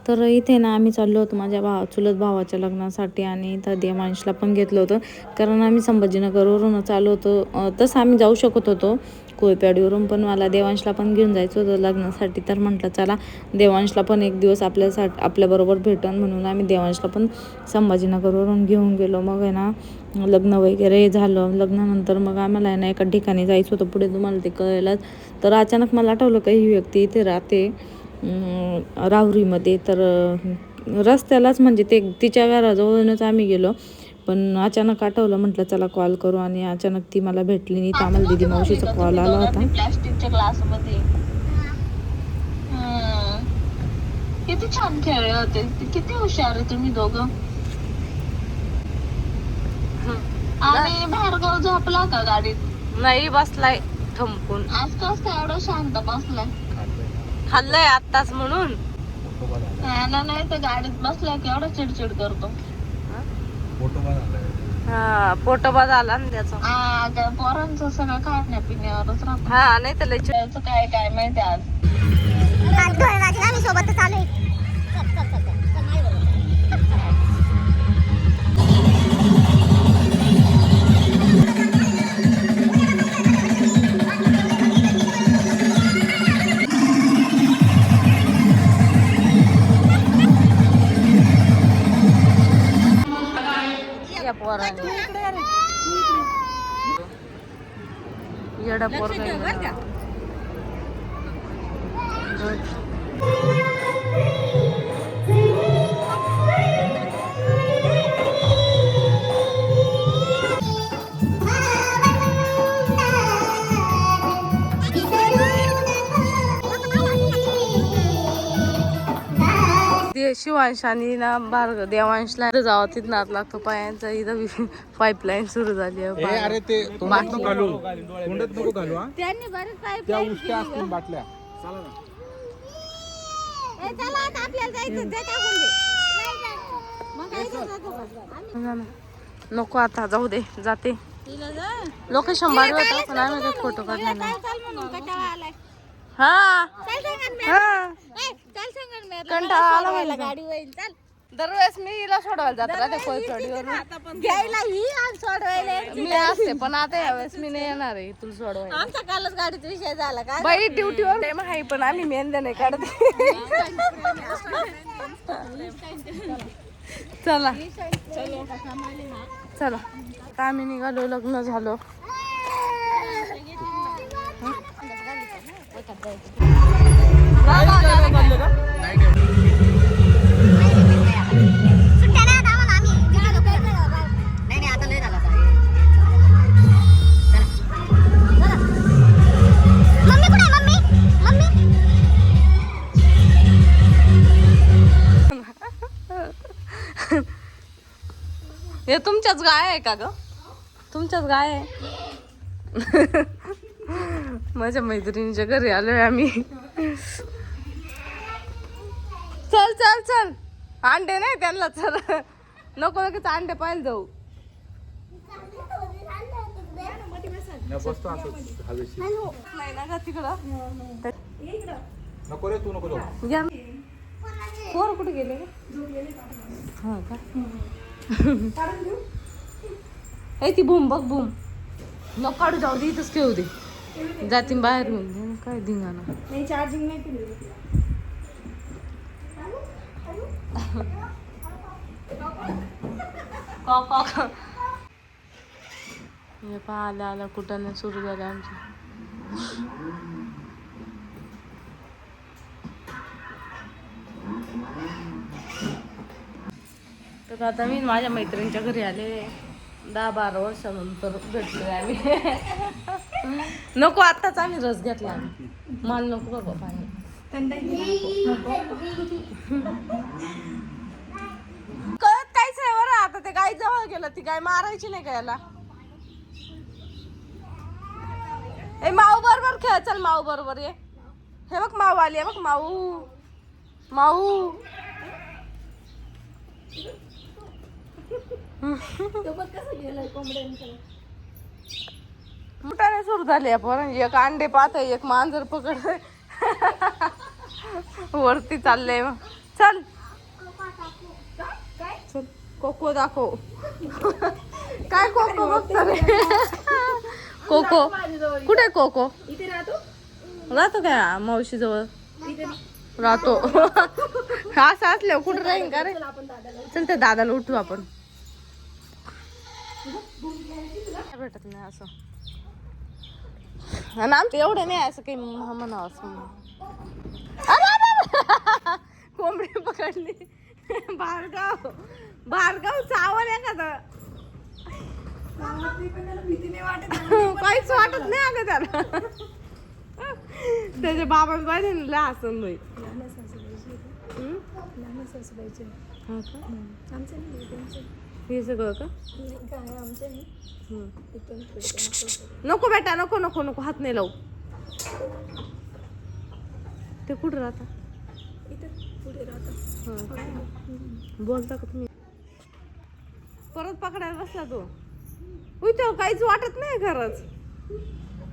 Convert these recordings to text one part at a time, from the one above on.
तर इथे ना आम्ही चाललो होतो माझ्या चुलत भावाच्या लग्नासाठी आणि तर देवांशला पण घेतलं होतं कारण आम्ही संभाजीनगरवरूनच आलो होतो. तसं आम्ही जाऊ शकत होतो कोयपेडवरून, पण मला देवांशला पण घेऊन जायचं होतं लग्नासाठी. तर म्हटलं चला देवांशला पण एक दिवस आपल्याबरोबर भेटन म्हणून आम्ही देवांशला पण संभाजीनगरवरून घेऊन गेलो. मग आहे ना लग्न वगैरे झालं. लग्नानंतर मग आम्हाला आहे ना एका ठिकाणी जायचं होतं, पुढे तुम्हाला ते कळेलच. तर अचानक मला आठवलं का ही व्यक्ती इथे राहते राहुरीमध्ये. तर रस्त्यालाच म्हणजे ते तिच्या घराजवळूनच आम्ही गेलो, पण अचानक आठवलं, म्हटलं चला कॉल करू. आणि अचानक ती मला भेटली नाही. तर आम्हाला दिदी मावशीचा कॉल आला होता. प्लास्टिकच्या ग्लासमध्ये किती छान खेळले होते, किती हुशार आहे तुम्ही दोघं. आणि भार्गव झोपला का गाडीत? नाही, बसलाय थंपून. आज कसं काय एवढं शांत बसलाय? खाल्लंय आत्ताच म्हणून. नाही तर गाडीत बसलाय की एवढा चिडचिड करतो. हा, पोटोबा झाला ना त्याचा. त्या पोरांचं सगळं खाण्यापिण्यावरच राहतो. हा, नाही तर लय काय माहिती आज. सोबतच आलोय. येडा पोरगा शिवांश आणि ना देवांशला जावं तिथं आत लागतो पायांचा. इथं पाईपलाईन सुरू झाली आहे. अरे ते तोंडात नको घालू, तोंडात नको घालू. त्यांनी बरेच त्या उष्ट्या असतील बाटल्या. चला ना, आपल्याला जायचं. नको आता जाऊ दे, जाते. लोकेशन भारी होतं पण आम्ही काही फोटो काढले नाही. हा कंटाळा आला मला. गाडी वळीन चाल. दरवेळेस मी हिला सोडवायला जात राहते कोयचडीवरून. घ्यायला ही आणि सोडवायला मी असते, पण आता यावेळेस मी नाही येणार आहे तुला सोडवायला. आमचा कालच गाडीचा विषय झाला का बाई ड्युटीवर टाइम आहे पण आम्ही मेहंद्या नाही काढते. चला चला आता आम्ही निघालो, लग्न झालो. हे तुमच्याच गाय आहे का ग? तुमच्याच गाय आहे. माझ्या मैत्रिणीच्या घरी आलोय आम्ही. चल चल चल, अंडे नाही त्यांना. चल नको लगेच अंडे पाहिजे जाऊ. नाही ना का तिकडं. नको रे, तू नको जाऊ. या पोर कुठे गेले? हा का. ती भूम बघ, भूम नको काढू, जाऊ दे, इथंच ठेवू दे. जाती बाहेर घेऊन काय धिंगाणा. नाही, चार्जिंग नाही केली. हे पहा आल्या आल्या कुठं नाही सुरू झाले आमची. तर आता मी माझ्या मैत्रिणीच्या घरी आले. 10-12 वर्षानंतर भेटलोय आम्ही. नको आत्ताच आम्ही रस घेतला. माल नको बाबा पाणी. कळत काहीच आहे बरं. आता ते गाय जवळ गेलं, ती गाय मारायची नाही का याला. ए माऊ बरोबर खेळ, चल माऊ बरोबर ये. हे बघ माऊ आली आहे, बघ माऊ. माऊ मोठाने सुरू झाले आपण. एक अंडे पाहत, एक मांजर पकड वरती चाललंय. चल चल कोको दाखव. काय कोको बघतो रे? कोको कुठे कोको? इथे राहतो काय मावशी जवळ राहतो. असं असल्यावर कुठं राहील का रे? चल त्या दादाला उठू आपण. भेटत नाही असं आणि आमचं एवढं नाही असं काही म्हणावं असं. अरे कोंबडी पकडली. भार्गव भार्गव चावल एखादं. काहीच वाटत नाही अगं त्याला. त्याच्या बाबाच पाहिजे हसन बाई. हे सगळं का? नको बेटा नको नको नको हात नाही लावू. ते कुठं राहता? बोलता का तुम्ही? परत पकडायला बसला तो. तो काहीच वाटत नाही खरंच.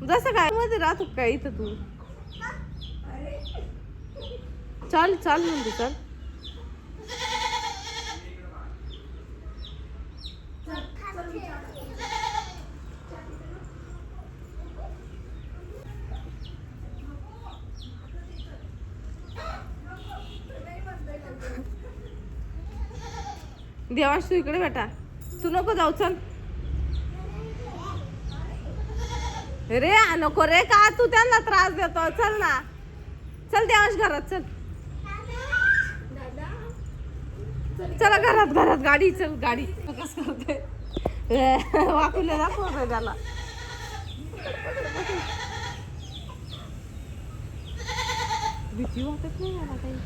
जसं काय मध्ये राहतो काय इथं तू. चाल चाल म्हणते चाल. देवांश तू इकडे बेटा. तू नको जाऊ चल रे. नको रे का तू त्यांना त्रास देतो. चल ना चल देवांश घरात चल. चला घरात घरात गाडी चल गाडी. कसं करते वाकुले दाखवतोय त्याला. भीती वाटत नाही मला काही.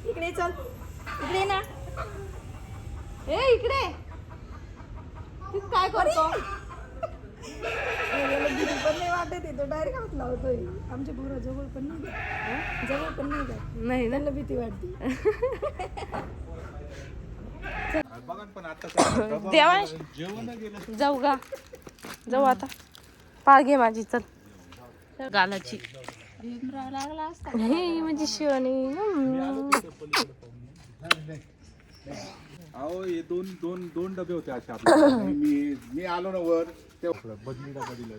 इकडे चल. इकडे ना. ए इकडे तू काय करतो? पण नाही वाटत आहे. तो डायरेक्ट हात लावतोय. आमच्या पोरा जवळ पण नाही जवळ पण नाही जात. नाही ना त्यांना भीती वाटते. देवांश जाऊ गा जाऊ आता. पाळ घे माझी चल गालाची. लागला असता. हे म्हणजे शिवानी. अहो हे दोन दोन दोन डबे होते असे आपल्याला. मी आलो ना वर तेव्हा बदली डबा दिला.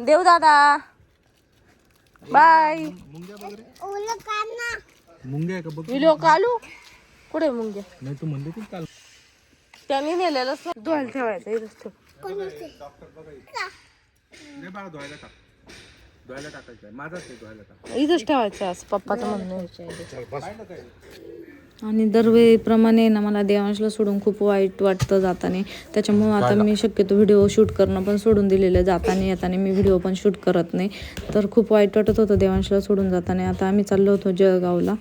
देव दादा बाय. मुंग्या वगैरे मुंग्या आहे का बघ. विलो कालू कुठे मुंग्या? नाही तू म्हणले की काल त्यांनी नेलेलंच ना. धुवायला ठेवायचं इथंच ठेव. नाही बाळा धुवायला टाक. धुवायला टाकायचं आहे माझाच आहे. धुवायला टाक. इथंच ठेवायचं असं पप्पाचं म्हणणं आहे. आणि दरवेळीप्रमाणे ना मला देवांशला सोडून खूप वाईट वाटतं जाताना. त्याच्यामुळं आता मी शक्यतो व्हिडिओ शूट करणं पण सोडून दिलेलं. जाताना येताना मी व्हिडिओ पण शूट करत नाही. तर खूप वाईट वाटत होतं देवांशला सोडून जाताना. आता आम्ही चाललो होतो जळगावला.